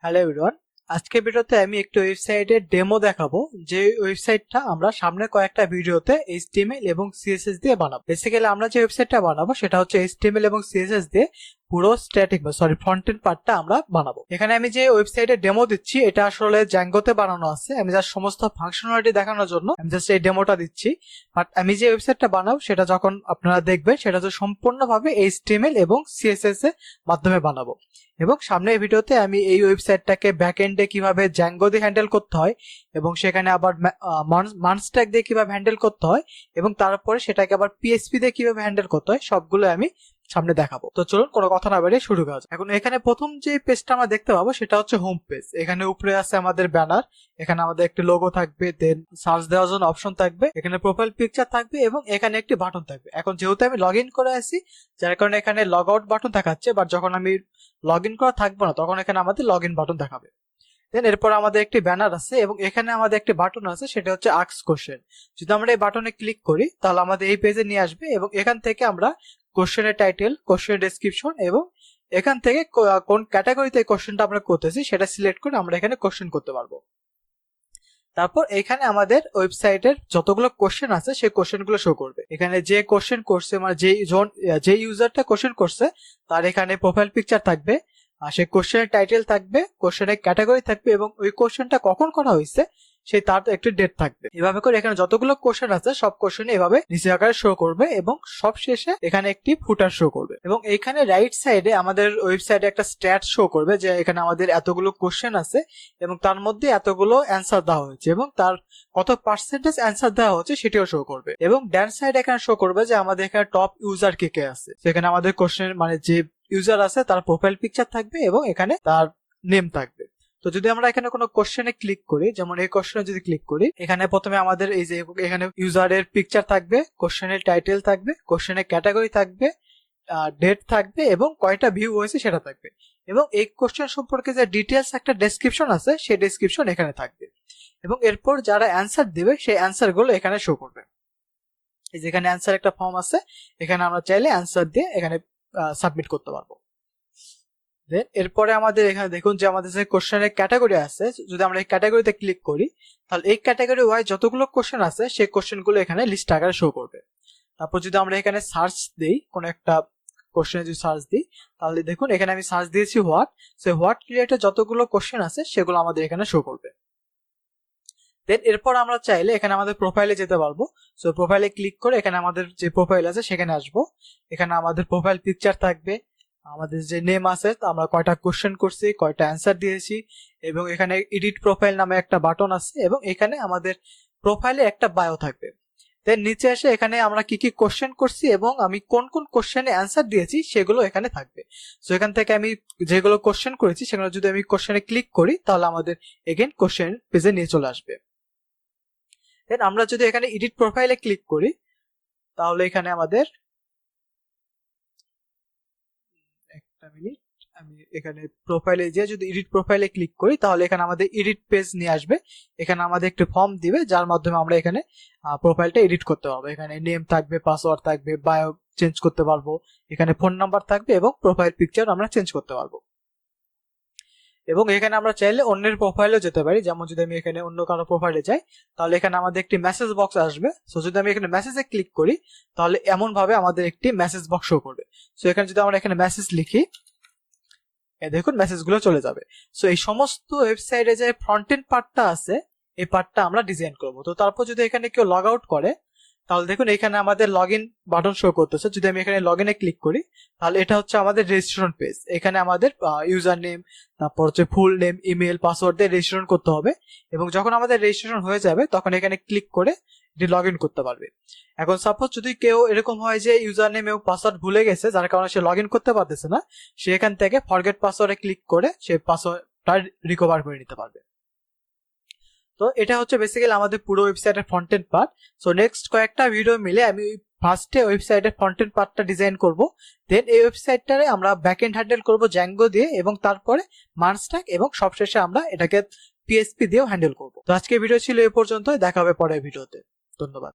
Hello everyone, আজকে ভিডিওতে আমি একটি ওয়েবসাইটের ডেমো দেখাবো যে ওয়েবসাইটটা আমরা সামনে কয়েকটা ভিডিওতে এইচটিএমএল এবং সিএসএস দিয়ে বানাবো। বেসিক্যালি আমরা যে ওয়েবসাইটটা বানাবো সেটা হচ্ছে এইচটিএমএল এবং সিএসএস দিয়ে পুরো ফ্রন্ট এন্ড পার্টটা আমরা বানাবো। এখানে আমি যে ওয়েবসাইটের ডেমো দিচ্ছি এটা আসলে জ্যাঙ্গোতে বানানো আছে। আমি জাস্ট সমস্ত ফাংশনালিটি দেখানোর জন্য আমি জাস্ট এই ডেমোটা দিচ্ছি। বাট আমি যে ওয়েবসাইটটা বানাবো সেটা যখন আপনারা দেখবেন সেটা হচ্ছে সম্পূর্ণভাবে এইচটিএমএল এবং সিএসএস এর মাধ্যমে বানাবো। এবং সামনের ভিডিওতে আমি এই ওয়েবসাইটটাকে ব্যাকএন্ডে কিভাবে জ্যাঙ্গো দিয়ে হ্যান্ডেল করতে হয় এবং সেখানে আবার মানস্ট্যাক দিয়ে কিভাবে হ্যান্ডেল করতে হয় এবং তারপরে সেটাকে আবার পিএইচপি দিয়ে কিভাবে হ্যান্ডেল করতে হয় সবগুলো আমি সামনে দেখাবো। তো চলুন কোনো কথা না বাড়িয়ে শুরু করা যাক। এখন এখানে প্রথম যে পেজটা আমরা দেখতে পাবো সেটা হচ্ছে হোম পেজ। এখানে উপরে আছে আমাদের ব্যানার, এখানে আমাদের একটি লোগো থাকবে, দেন সার্চ দেওয়ার জন্য অপশন থাকবে, এখানে প্রোফাইল পিকচার থাকবে এবং এখানে একটি বাটন থাকবে। এখন যেহেতু আমি লগ ইন করে আসি যার কারণে এখানে লগ আউট বাটন দেখাচ্ছে, বাট যখন আমি লগ ইন করা থাকবো না তখন এখানে আমাদের লগ ইন বাটন দেখাবে। দেন এরপর আমাদের একটি ব্যানার আছে এবং এখানে আমাদের একটি বাটন আছে, সেটা হচ্ছে আস্ক কোশ্চেন। যদি আমরা এই বাটনে ক্লিক করি তাহলে আমাদের এই পেজে নিয়ে আসবে এবং এখান থেকে আমরা কোশ্চেনের টাইটেল, কোশ্চেনের ডেসক্রিপশন এবং এখান থেকে কোন ক্যাটাগরিতে এই কোশ্চেনটা আমরা করতেছি সেটা সিলেক্ট করে আমরা এখানে কোশ্চেন করতে পারবো। তারপর এখানে আমাদের ওয়েবসাইটের যতগুলো কোশ্চেন আছে সেই কোশ্চেনগুলো শো করবে। এখানে যে কোশ্চেন করছে মানে যে ইউজারটা কোশ্চেন করছে তার এখানে প্রোফাইল পিকচার থাকবে, সেই কোশ্চেনের টাইটেল থাকবে, কোশ্চেনের ক্যাটাগরি থাকবে এবং ওই কোশ্চেনটা কখন করা হয়েছে সেই তার একটি ডেট থাকবে। এভাবে করে এখানে যতগুলো কোশ্চেন আছে সব কোশ্চেন এভাবে নিচে আকারে শো করবে এবং সব শেষে এখানে একটি ফুটার শো করবে। এবং এখানে রাইট সাইডে আমাদের ওয়েবসাইটে একটা স্ট্যাট শো করবে যে এখানে আমাদের এতগুলো কোশ্চেন আছে এবং তার মধ্যে এতগুলো অ্যান্সার দেওয়া হয়েছে এবং তার কত পার্সেন্টেজ অ্যান্সার দেওয়া হচ্ছে সেটিও শো করবে। এবং ডান সাইডে এখানে শো করবে যে আমাদের এখানে টপ ইউজার কে কে আছে। সেখানে আমাদের কোশ্চেন মানে যে ইউজার আছে তার প্রোফাইল পিকচার থাকবে এবং এখানে তার নেম থাকবে। তো যদি আমরা এখানে কোনো কোশ্চেনে ক্লিক করি, যেমন এই কোশ্চেনে যদি ক্লিক করি, এখানে প্রথমে আমাদের এই যে এখানে ইউজারের পিকচার থাকবে, কোশ্চেনের টাইটেল থাকবে, কোশ্চেনের ক্যাটাগরি থাকবে, ডেট থাকবে এবং কয়টা ভিউ হয়েছে সেটা থাকবে এবং এই কোশ্চেন সম্পর্কে যে ডিটেলস একটা ডেসক্রিপশন আছে সেই ডেসক্রিপশন এখানে থাকবে। এবং এরপর যারা অ্যান্সার দিবে সেই অ্যান্সার গুলো এখানে শো করবে। এই যে এখানে অ্যান্সার একটা ফর্ম আছে, এখানে আমরা চাইলে অ্যান্সার দিয়ে এখানে সাবমিট করতে পারবো। দেন এরপরে আমাদের এখানে দেখুন যে আমাদের যে কোশ্চেনের ক্যাটাগরি আছে, যদি আমরা এই ক্যাটাগরিতে ক্লিক করি তাহলে এই ক্যাটাগরি ওয়াইজ যতগুলো কোশ্চেন আছে সেই কোশ্চেনগুলো এখানে লিস্ট আকারে শো করবে। তারপর যদি আমরা এখানে সার্চ দিই, কোনো একটা কোশ্চেনে যদি সার্চ দিই তাহলে দেখুন এখানে আমি সার্চ দিয়েছি হোয়াট, সো হোয়াট রিলেটেড যতগুলো কোশ্চেন আছে সেগুলো আমাদের এখানে শো করবে। দেন এরপর আমরা চাইলে এখানে আমাদের প্রোফাইলে যেতে পারবো। সো প্রোফাইলে ক্লিক করে এখানে আমাদের যে প্রোফাইল আছে সেখানে আসবো। এখানে আমাদের প্রোফাইল পিকচার থাকবে, আমাদের যে নেম আছে, আমরা কয়টা কোশ্চেন করছি, কয়টা অ্যান্সার দিয়েছি এবং এখানে এডিট প্রোফাইল নামে একটা বাটন আছে এবং এখানে আমাদের প্রোফাইলে একটা বায়ো থাকবে। দেন নিচে এসে এখানে আমরা কি কি কোশ্চেন করছি এবং আমি কোন কোন কোশ্চেনে অ্যান্সার দিয়েছি সেগুলো এখানে থাকবে। সো এখান থেকে আমি যেগুলো কোশ্চেন করেছি সেগুলো যদি আমি কোশ্চেনে ক্লিক করি তাহলে আমাদের এগেন কোশ্চেন পেজে নিয়ে চলে আসবে। দেন আমরা যদি এখানে এডিট প্রোফাইলে ক্লিক করি তাহলে এখানে আমাদের একটা মিনিট, আমি এখানে প্রোফাইলে যে যদি এডিট প্রোফাইলে ক্লিক করি তাহলে এখানে আমাদের এডিট পেজ নিয়ে আসবে। এখানে আমাদের একটি ফর্ম দিবে যার মাধ্যমে আমরা এখানে প্রোফাইলটা এডিট করতে পারবো। এখানে নেম থাকবে, পাসওয়ার্ড থাকবে, বায়ো চেঞ্জ করতে পারবো, এখানে ফোন নাম্বার থাকবে এবং প্রোফাইল পিকচার আমরা চেঞ্জ করতে পারবো। এবং এখানে আমরা চাইলে অন্যের প্রোফাইলেও যেতে পারি, যেমন যদি আমি এখানে অন্য কারো প্রোফাইলে যাই তাহলে এখানে আমাদের একটি মেসেজ বক্স আসবে। সো যদি আমি এখানে মেসেজে ক্লিক করি তাহলে এমন ভাবে আমাদের একটি মেসেজ বক্স শো করবে। সো এখানে যদি আমরা এখানে মেসেজ লিখি দেখুন মেসেজগুলো চলে যাবে। সো এই সমস্ত ওয়েবসাইটে যে ফ্রন্ট এন্ড পার্টটা আছে এই পার্টটা আমরা ডিজাইন করব। তো তারপর যদি এখানে কেউ লগ আউট করে তাহলে দেখুন এখানে আমাদের লগ ইন বাটন শো করতেছে। যদি আমি এখানে লগ ইনে ক্লিক করি তাহলে এটা হচ্ছে আমাদের রেজিস্ট্রেশন পেজ। এখানে আমাদের ইউজার নেম, তারপর হচ্ছে ফুল নেম, ইমেল, পাসওয়ার্ড দিয়ে রেজিস্ট্রেশন করতে হবে এবং যখন আমাদের রেজিস্ট্রেশন হয়ে যাবে তখন এখানে ক্লিক করে এটি লগ ইন করতে পারবে। এখন সাপোজ যদি কেউ এরকম হয় যে ইউজার নেম এবং পাসওয়ার্ড ভুলে গেছে যার কারণে সে লগ ইন করতে পারতেছে না, সে এখান থেকে ফরগেট পাসওয়ার্ডে ক্লিক করে সে পাসওয়ার্ডটা রিকভার করে নিতে পারবে। তো এটা হচ্ছে বেসিক্যালি আমাদের পুরো ওয়েবসাইটের front end part. So next কয়েকটা ভিডিও মিলে আমি ফার্স্টে ওয়েবসাইটের ফ্রন্ট এন্ড পার্টটা ডিজাইন করব, দেন এই ওয়েবসাইটটারে আমরা ব্যাক এন্ড হ্যান্ডেল করব জ্যাঙ্গো দিয়ে এবং তারপরে মানস্ট্যাক এবং সবশেষে আমরা এটাকে পিএইচপি দিয়েও হ্যান্ডেল করব। তো আজকে ভিডিও ছিল এই পর্যন্ত, দেখা হবে পরের ভিডিওতে। ধন্যবাদ।